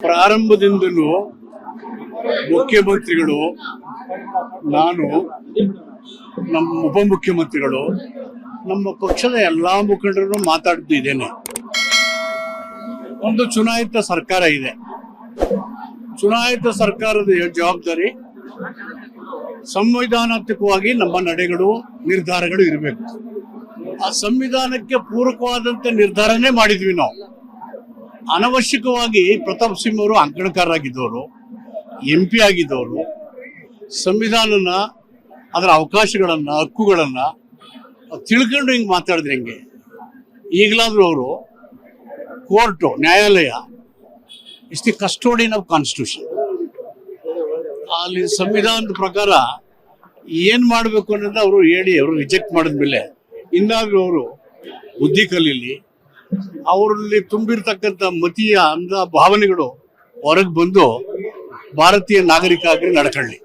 ಪ್ರಾರಂಭದಿಂದಲೂ ಮುಖ್ಯಮಂತ್ರಿಗಳು, ನಾನು, ನಮ್ಮ ಉಪಮುಖ್ಯಮಂತ್ರಿಗಳು, ನಮ್ಮ ಪಕ್ಷದ ಎಲ್ಲಾ ಮುಖಂಡರು ಮಾತಾಡ್ತಿದ್ದೇನೆ. ಒಂದು ಚುನಾಯಿತ ಸರ್ಕಾರ ಇದೆ. ಚುನಾಯಿತ ಸರ್ಕಾರದ ಜವಾಬ್ದಾರಿ ಸಂವಿಧಾನಾತ್ಮಕವಾಗಿ ನಮ್ಮ ನಡೆಗಳು, ನಿರ್ಧಾರಗಳು ಇರಬೇಕು. ಆ ಸಂವಿಧಾನಕ್ಕೆ ಪೂರಕವಾದಂತ ನಿರ್ಧಾರನೇ ಮಾಡಿದ್ವಿ ನಾವು. ಅನವಶ್ಯಕವಾಗಿ ಪ್ರತಾಪ್ ಸಿಂಹ ಅವರು ಅಂಕಣಕಾರರಾಗಿದ್ದವರು, MP ಆಗಿದ್ದವರು, ಸಂವಿಧಾನನ, ಅದರ ಅವಕಾಶಗಳನ್ನ, ಹಕ್ಕುಗಳನ್ನ ತಿಳ್ಕೊಂಡು ಹಿಂಗೆ ಮಾತಾಡಿದ್ರೆ ಹೆಂಗೆ? ಈಗಲಾದ್ರೂ ಅವರು ಕೋರ್ಟು, ನ್ಯಾಯಾಲಯ is the custodian of constitution. ಅಲ್ಲಿ ಸಂವಿಧಾನದ ಪ್ರಕಾರ ಏನ್ ಮಾಡಬೇಕು ಅನ್ನೋದು ಅವರು ಹೇಳಿ, ಅವರು ರಿಜೆಕ್ಟ್ ಮಾಡಿದ್ಮೇಲೆ ಇನ್ನಾದ್ರೂ ಅವರು ಬುದ್ಧಿ ಕಲೀಲಿ. ಅವರಲ್ಲಿ ತುಂಬಿರ್ತಕ್ಕಂಥ ಮತೀಯ ಅಂದ ಭಾವನೆಗಳು ಹೊರಗೆ ಬಂದು ಭಾರತೀಯ ನಾಗರಿಕ ಆಗಿ ನಡ್ಕೊಳ್ಳಿ.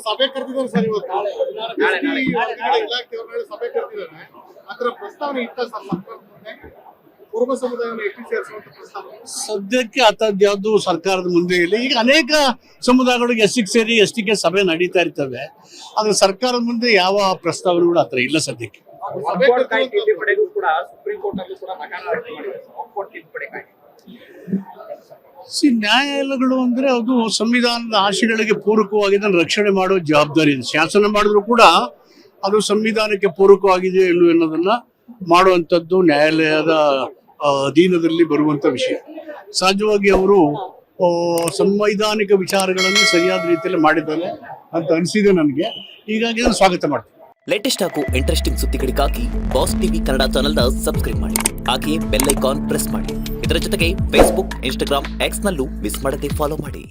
ಸಭೆ ಕರೆದಿದ್ದಾರೆ ಸರ್, ಇವತ್ತು ಇಲಾಖೆಯವರು ಸಭೆ ಕರೆದಿದ್ದಾರೆ. ಅದರ ಪ್ರಸ್ತಾವನೆ ಇತ್ತ ಸರ್, ಕುರುಬ ಸಮುದಾಯವನ್ನು ಎಷ್ಟು ಸೇರಿಸುವಂತ ಪ್ರಸ್ತಾವನೆ ಸದ್ಯಕ್ಕೆ ಯಾವ್ದು ಸರ್ಕಾರದ ಮುಂದೆ ಇಲ್ಲ. ಈಗ ಅನೇಕ ಸಮುದಾಯಗಳಿಗೆ ಎಸ್ಟಿಗೆ ಸೇರಿ ಎಸ್ಟಿಗೆ ಸಭೆ ನಡೀತಾ ಇರ್ತವೆ. ಆದ್ರೆ ಸರ್ಕಾರದ ಮುಂದೆ ಯಾವ ಪ್ರಸ್ತಾವನೆಗಳು ಹತ್ರ ಇಲ್ಲ ಸದ್ಯಕ್ಕೆ. ನ್ಯಾಯಾಲಯಗಳು ಅಂದ್ರೆ ಅದು ಸಂವಿಧಾನದ ಆಶಯಗಳಿಗೆ ಪೂರಕವಾಗಿ ರಕ್ಷಣೆ ಮಾಡೋ ಜವಾಬ್ದಾರಿ ಇದೆ. ಶಾಸನ ಮಾಡಿದ್ರು ಕೂಡ ಅದು ಸಂವಿಧಾನಕ್ಕೆ ಪೂರಕವಾಗಿದೆ ಇಲ್ಲೋ ಅನ್ನೋದನ್ನ ಮಾಡುವಂಥದ್ದು ನ್ಯಾಯಾಲಯದ ಅಧೀನದಲ್ಲಿ ಬರುವಂತ ವಿಷಯ. ಸಹಜವಾಗಿ ಅವರು ಸಂವೈಧಾನಿಕ ವಿಚಾರಗಳನ್ನು ಸರಿಯಾದ ರೀತಿಯಲ್ಲಿ ಮಾಡಿದ್ದಾರೆ ಅಂತ ಅನಿಸಿದೆ ನನಗೆ. ಹೀಗಾಗಿ ನಾನು ಸ್ವಾಗತ ಮಾಡ್ತೀನಿ. ಲೇಟೆಸ್ಟ್ ಹಾಗೂ ಇಂಟ್ರೆಸ್ಟಿಂಗ್ ಸುದ್ದಿಗಳಿಗಾಗಿ ಬಾಸ್ ಟಿವಿ ಕನ್ನಡ ಚಾನೆಲ್ನ ಸಬ್ಸ್ಕ್ರೈಬ್ ಮಾಡಿ. ಹಾಗೆಯೇ ಬೆಲ್ ಐಕಾನ್ ಪ್ರೆಸ್ ಮಾಡಿ. ಇದರ ಜೊತೆಗೆ ಫೇಸ್ಬುಕ್, ಇನ್ಸ್ಟಾಗ್ರಾಮ್, ಎಕ್ಸ್ ನಲ್ಲೂ ಮಿಸ್ ಮಾಡದೆ ಫಾಲೋ ಮಾಡಿ.